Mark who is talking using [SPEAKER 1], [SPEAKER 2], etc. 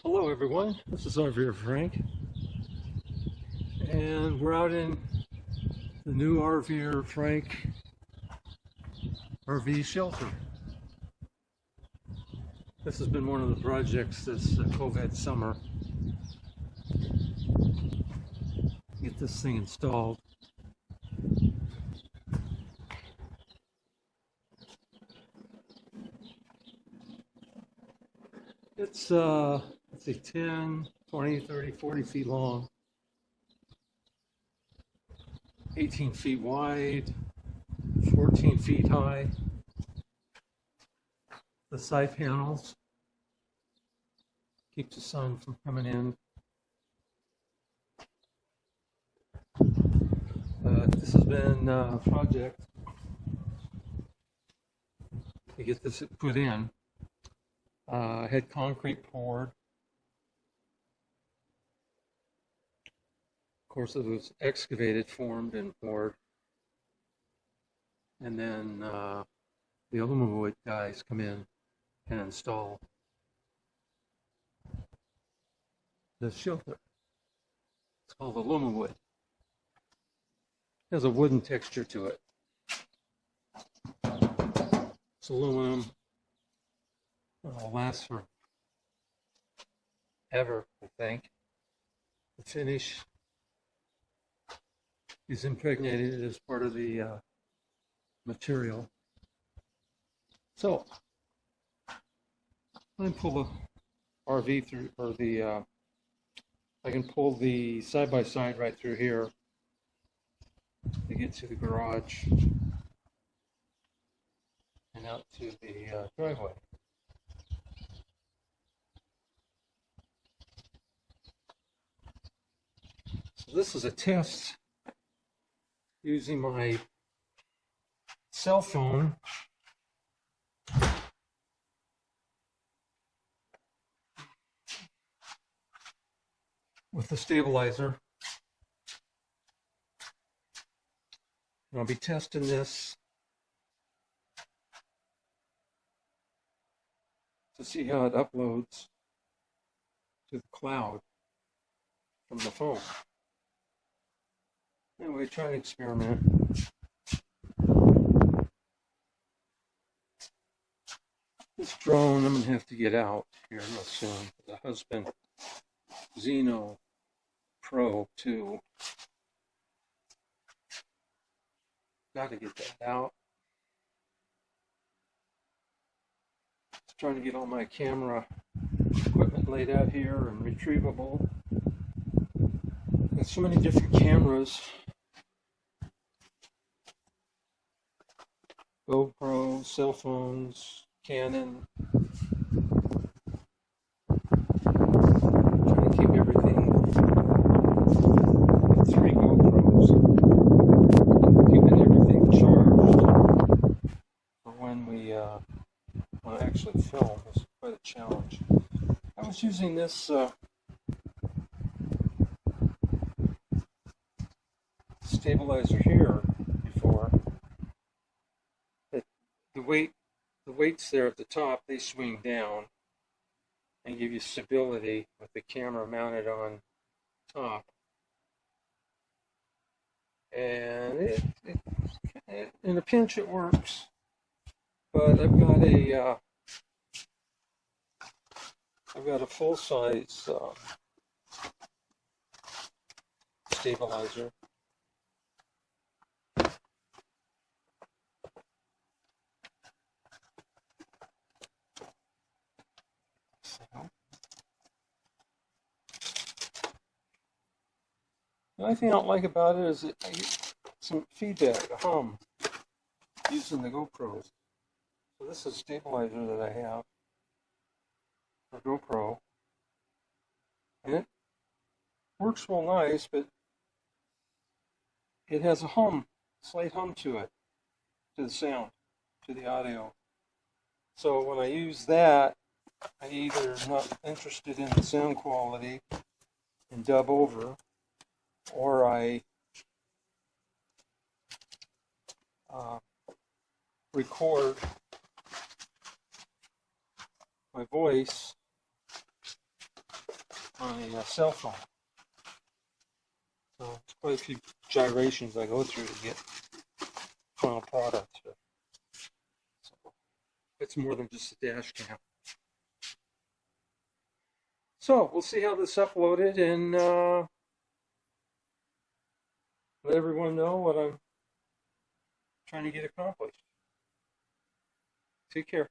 [SPEAKER 1] Hello everyone, this is RV Frank, and we're out in the new RV Frank RV shelter. This has been one of the projects this COVID summer. Get this thing installed. It's let's see, 10, 20, 30, 40 feet long, 18 feet wide, 14 feet high. The side panels keep the sun from coming in. This has been a project to get this put in. I had concrete poured. Of course, it was excavated, formed, and poured. And then the alumawood guys come in and install the shelter. It's called alumawood. It has a wooden texture to it. It's aluminum. It'll last for ever, I think. The finish is impregnated as part of the material. So, let me pull the RV through, or I can pull the side-by-side right through here to get to the garage and out to the driveway. So this is a test using my cell phone with the stabilizer. And I'll be testing this to see how it uploads to the cloud from the phone. Anyway, try an experiment. This drone, I'm going to have to get out here real soon. The husband, Xeno Pro 2. Got to get that out. Just trying to get all my camera equipment laid out here and retrievable. Got so many different cameras. GoPro, cell phones, Canon. Trying to keep everything. 3 GoPros. Keeping everything charged for when we want to actually film. It's quite a challenge. I was using this stabilizer here before. The weights there at the top, they swing down and give you stability with the camera mounted on top. And in a pinch it works, but I've got a full-size stabilizer. The only thing I don't like about it is that I get some feedback, a hum, using the GoPros. So this is a stabilizer that I have for GoPro. And it works real nice, but it has a hum, slight hum to it, to the sound, to the audio. So when I use that, I either am not interested in the sound quality and dub over, or I record my voice my cell phone. So it's quite a few gyrations I go through to get final product here. So it's more than just a dash cam. So we'll see how this uploaded and let everyone know what I'm trying to get accomplished. Take care.